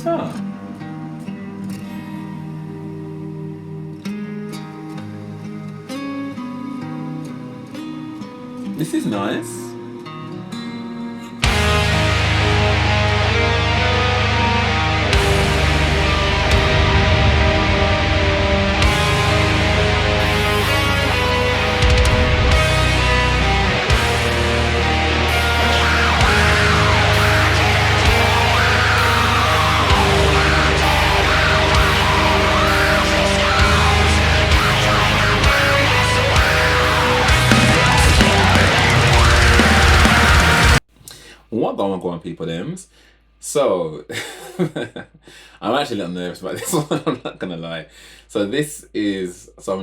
Oh, this is nice. What going on, people thems? So, I'm actually a little nervous about this one, I'm not gonna lie. So I'm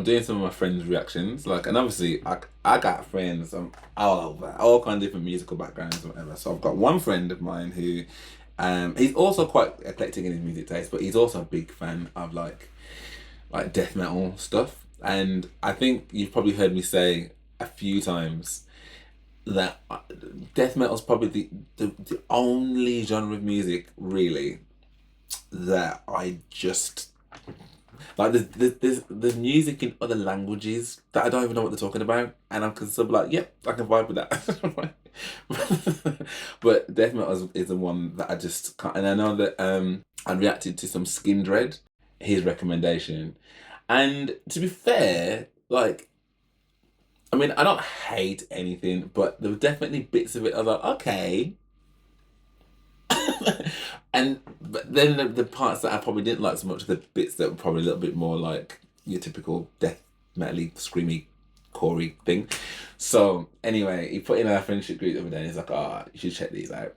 doing some of my friends' reactions, like, and obviously, I got friends all over, all kind of different musical backgrounds and whatever. So I've got one friend of mine who, he's also quite eclectic in his music taste, but he's also a big fan of like death metal stuff. And I think you've probably heard me say a few times that death metal is probably the only genre of music really that I just like. There's music in other languages that I don't even know what they're talking about, and I'm kind of like, yep, I can vibe with that. But death metal is the one that I just can't. And I know that I reacted to some Skin Dread, his recommendation, and to be fair, like, I mean, I don't hate anything, but there were definitely bits of it I was like, okay. But then the parts that I probably didn't like so much, the bits that were probably a little bit more like your typical death metal-y, screamy, corey thing. So anyway, he put in our friendship group the other day and he's like, oh, you should check these out.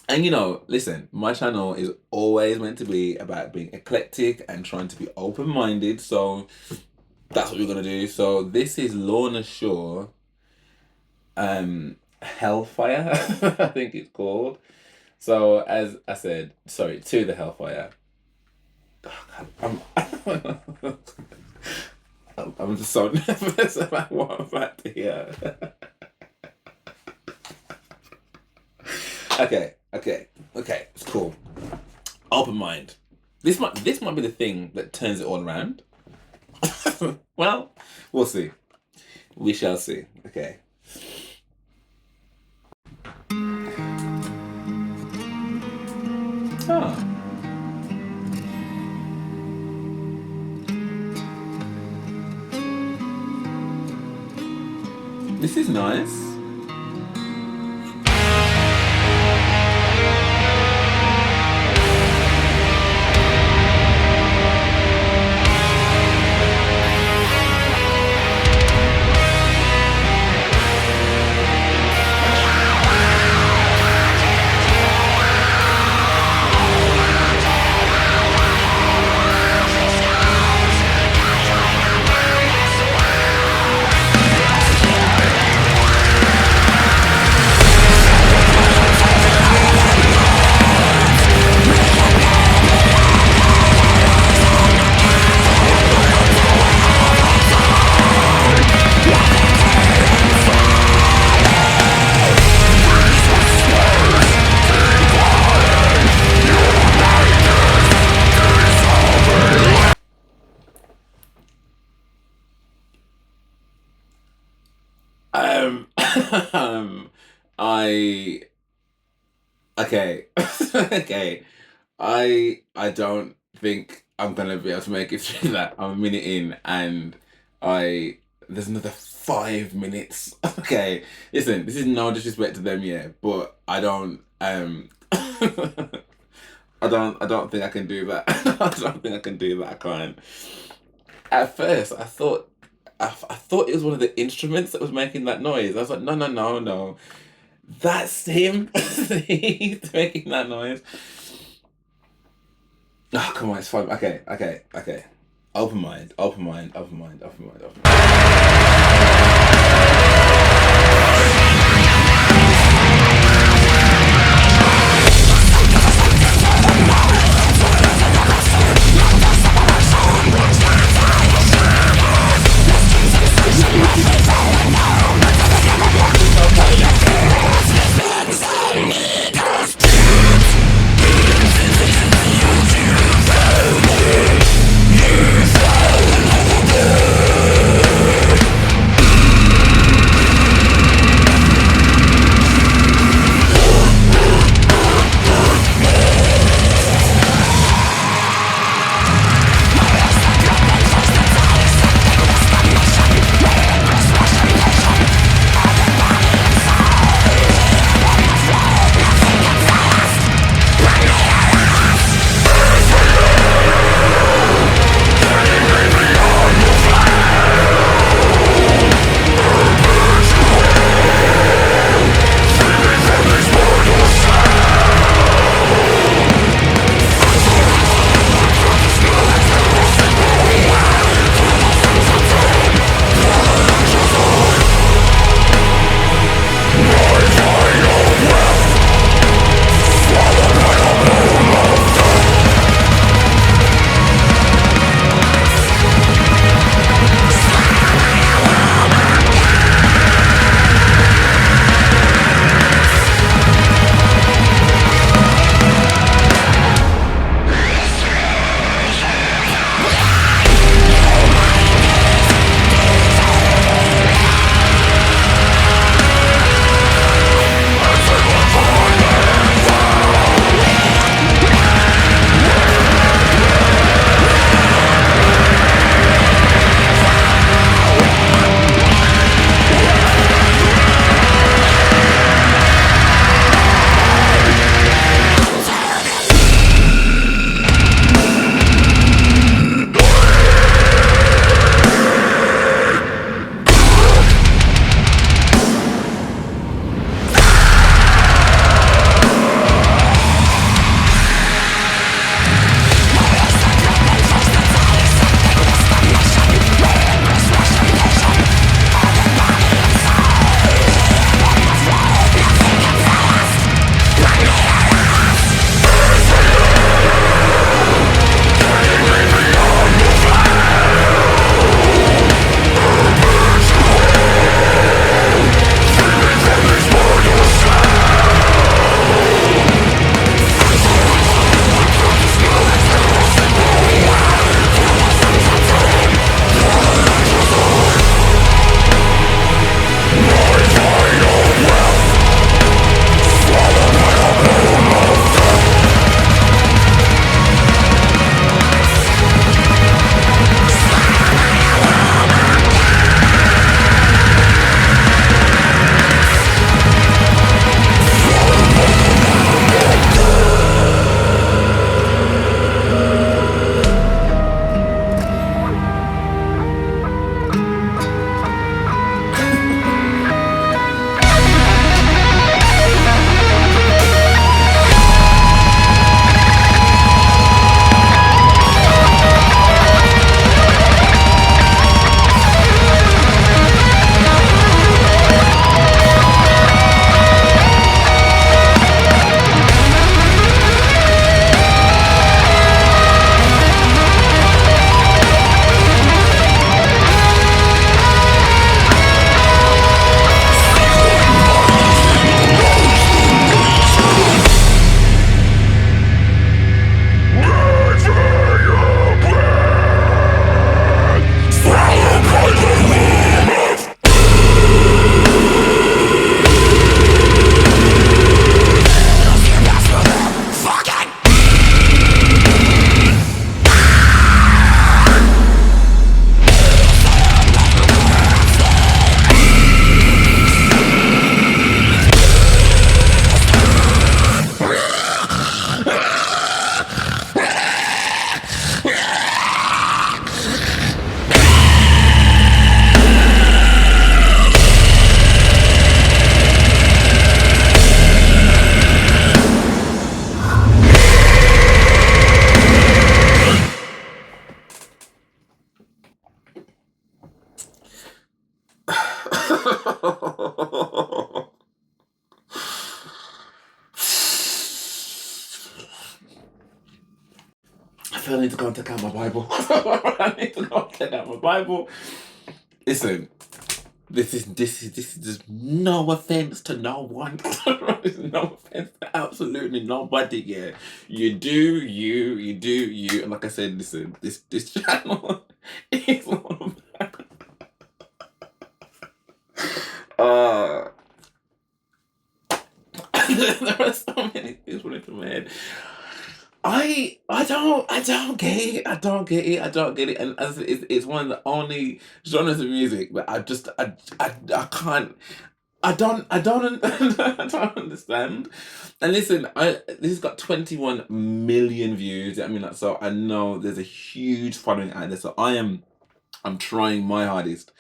And listen, my channel is always meant to be about being eclectic and trying to be open-minded, so that's what we're gonna do. So this is Lorna Shaw, Hellfire, I think it's called. So as I said, sorry, to the Hellfire. Oh, God, I'm just so nervous about what I'm about to hear. Okay, it's cool. Open mind. This might be the thing that turns it all around. Well, we'll see. We shall see. Okay. Oh. This is nice. I okay, okay. I don't think I'm gonna be able to make it through that. I'm a minute in, and there's another 5 minutes. Okay, listen, this is no disrespect to them, yeah, but I don't I don't think I can do that. I don't think I can do that. I can't. At first, I thought it was one of the instruments that was making that noise. I was like, no, no, no, no. That's him. He's making that noise. Oh, come on, it's fine. Okay. Open mind. feel I need to go and take out my Bible. I need to go and take out my Bible. Listen, this is just no offense to no one. No offense to absolutely nobody. Yeah, you do you. And like I said, listen, this channel is all about. There are so many things running through my head. I don't get it. I don't get it. And as it's one of the only genres of music that I can't. I don't understand. And listen, this has got 21 million views. I mean, like, so I know there's a huge following out there. So I'm trying my hardest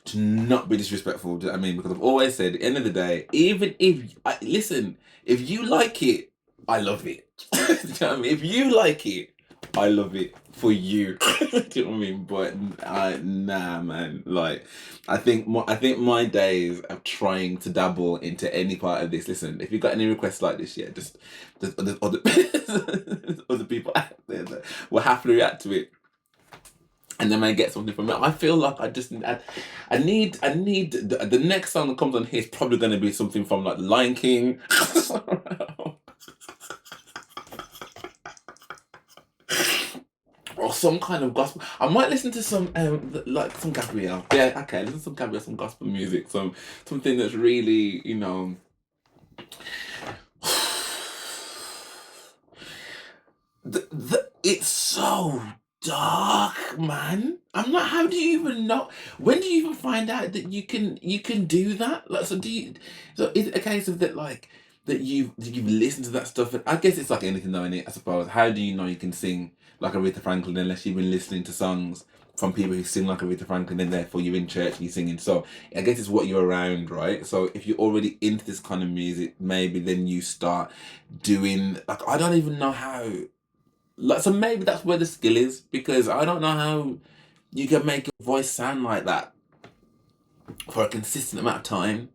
to not be disrespectful. Do you know what I mean? Because I've always said, at the end of the day, even if listen, if you like it, I love it. Do you know what I mean? If you like it, I love it for you. Do you know what I mean? But nah, man. Like, I think my days of trying to dabble into any part of this. Listen, if you got any requests like this, yeah, just there's other there's other people out there that will happily react to it, and then I get something from it. I feel like I need the next song that comes on here is probably going to be something from like Lion King. Or some kind of gospel. I might listen to some like some Gabrielle. Yeah, okay, listen to some Gabrielle, some gospel music, something that's really, it's so dark, man. I'm not. How do you even know? When do you even find out that you can do that? Like, so do you? So is it a case of that, like, that you've listened to that stuff? And I guess it's like anything, though, innit? I suppose. How do you know you can sing like Aretha Franklin unless you've been listening to songs from people who sing like Aretha Franklin, and therefore you're in church and you're singing. So I guess it's what you're around, right? So if you're already into this kind of music, maybe then you start doing, like, I don't even know how, like, so maybe that's where the skill is, because I don't know how you can make your voice sound like that for a consistent amount of time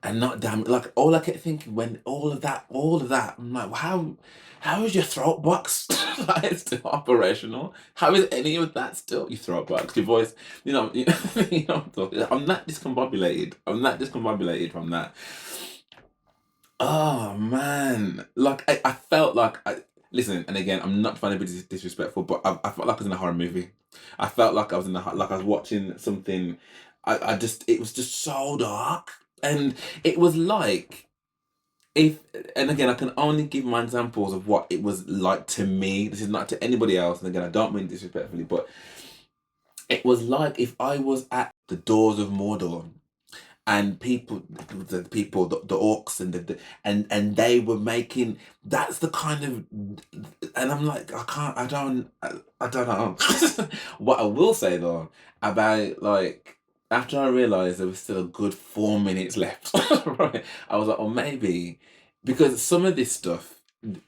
and not damn, like, all I kept thinking when all of that, I'm like, well, how is your throat box like still operational? How is any of that still your throat box, your voice, you know what I'm talking. I'm not discombobulated from that. Oh man, like I felt like listen, and again, I'm not trying to be disrespectful, but I felt like I was in a horror movie. I felt like I was like I was watching something. I just, it was just so dark, and it was like, if, and again, I can only give my examples of what it was like to me. This is not to anybody else, and again, I don't mean disrespectfully, but it was like if I was at the doors of Mordor, and the orcs, and they were making, that's the kind of, and I'm like, I don't know. What I will say though, about, like, after I realized there was still a good 4 minutes left, right, I was like, oh, maybe, because some of this stuff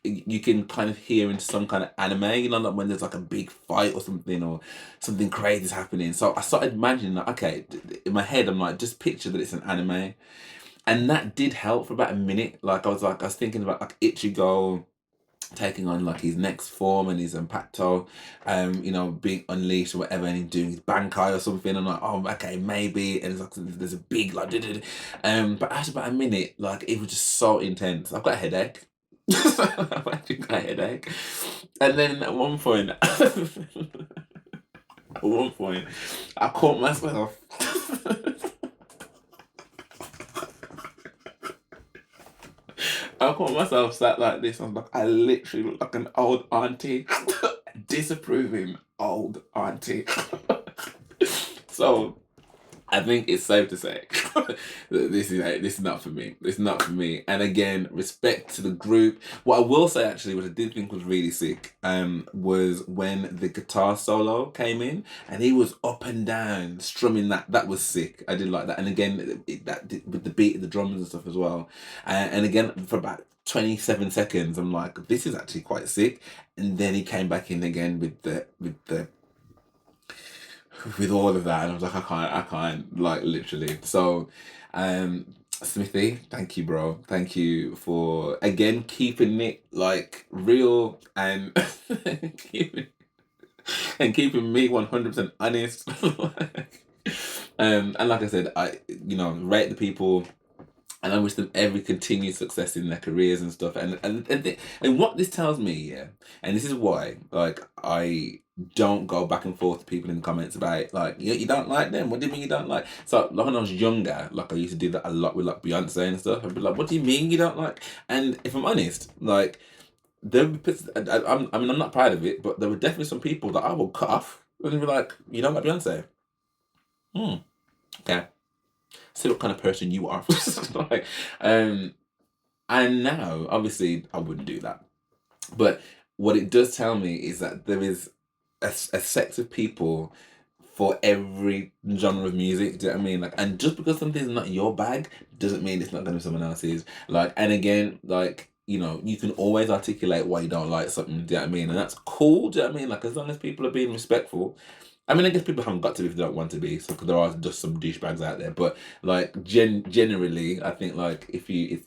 you can kind of hear into some kind of anime, like when there's like a big fight or something, or something crazy is happening. So I started imagining, like, okay, in my head, I'm like, just picture that it's an anime, and that did help for about a minute. Like, I was thinking about, like, Ichigo taking on, like, his next form, and his Impacto, being unleashed or whatever, and he's doing his Bankai or something. I'm like, oh, okay, maybe. And it's like there's a big, like, but after about a minute, like, it was just so intense. I've got a headache. I've actually got a headache. And then at one point, I caught myself. I caught myself sat like this. I was like, I literally look like an old auntie, disapproving old auntie. So I think it's safe to say that this is not for me. It's not for me. And again, respect to the group. What I will say, actually, what I did think was really sick, was when the guitar solo came in and he was up and down strumming that. That was sick. I did like that. And again, with the beat of the drums and stuff as well. And again, for about 27 seconds, I'm like, this is actually quite sick. And then he came back in again with all of that, and I was like, I can't, like, literally. So, Smithy, thank you, bro. Thank you for, again, keeping it, like, real, and keeping. and keeping me 100% honest. And like I said, I rate the people. And I wish them every continued success in their careers and stuff. And what this tells me, yeah, and this is why, like, I don't go back and forth to people in the comments about, like, you don't like them. What do you mean you don't like? So, like, when I was younger, like, I used to do that a lot with, like, Beyonce and stuff. I'd be like, what do you mean you don't like? And if I'm honest, like, there would be, I mean, I'm not proud of it, but there were definitely some people that I will cut off and be like, you don't like Beyonce? Okay. See what kind of person you are. Like, and now, obviously, I wouldn't do that. But what it does tell me is that there is a sect of people for every genre of music. Do you know what I mean? Like, and just because something's not your bag doesn't mean it's not going to be someone else's. Like, and again, like, you can always articulate why you don't like something. Do you know what I mean? And that's cool. Do you know what I mean? Like, as long as people are being respectful. I mean, I guess people haven't got to if they don't want to be, so 'cause there are just some douchebags out there. But like, generally, I think, like, if you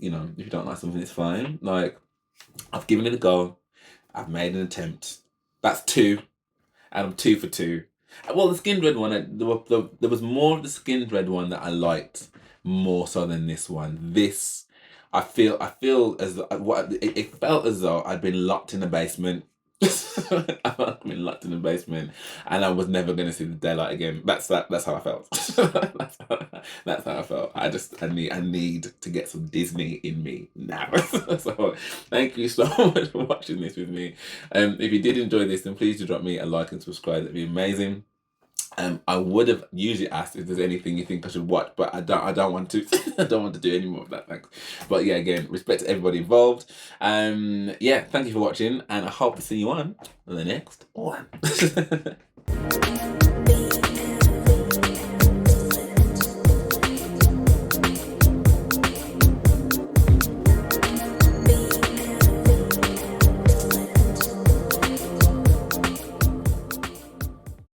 don't like something, it's fine. Like, I've given it a go. I've made an attempt. That's two, and I'm 2 for 2. Well, the skin red one, there was more of the skin red one that I liked more so than this one. This, I feel as though it felt as though I'd been locked in a basement. I've been locked in the basement, and I was never going to see the daylight again. That's how I felt. That's how I felt. I need to get some Disney in me now. So thank you so much for watching this with me. If you did enjoy this, then please do drop me a like and subscribe. That'd be amazing. I would have usually asked if there's anything you think I should watch, but I don't want to. I don't want to do any more of that, thanks. But yeah, again, respect to everybody involved. Yeah, thank you for watching, and I hope to see you on the next one.